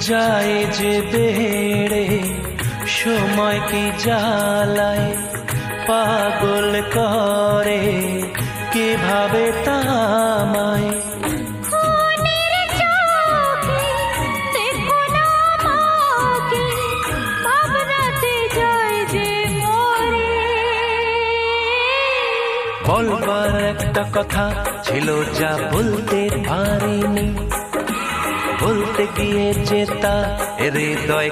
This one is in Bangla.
যায় যে বেড়ে সময় কি জ্বালায় পাগল করে কিভাবে তামায়। বলবার একটা কথা ছিল যা বলতে পারিনি, বলতে গিয়ে যে তা হৃদয়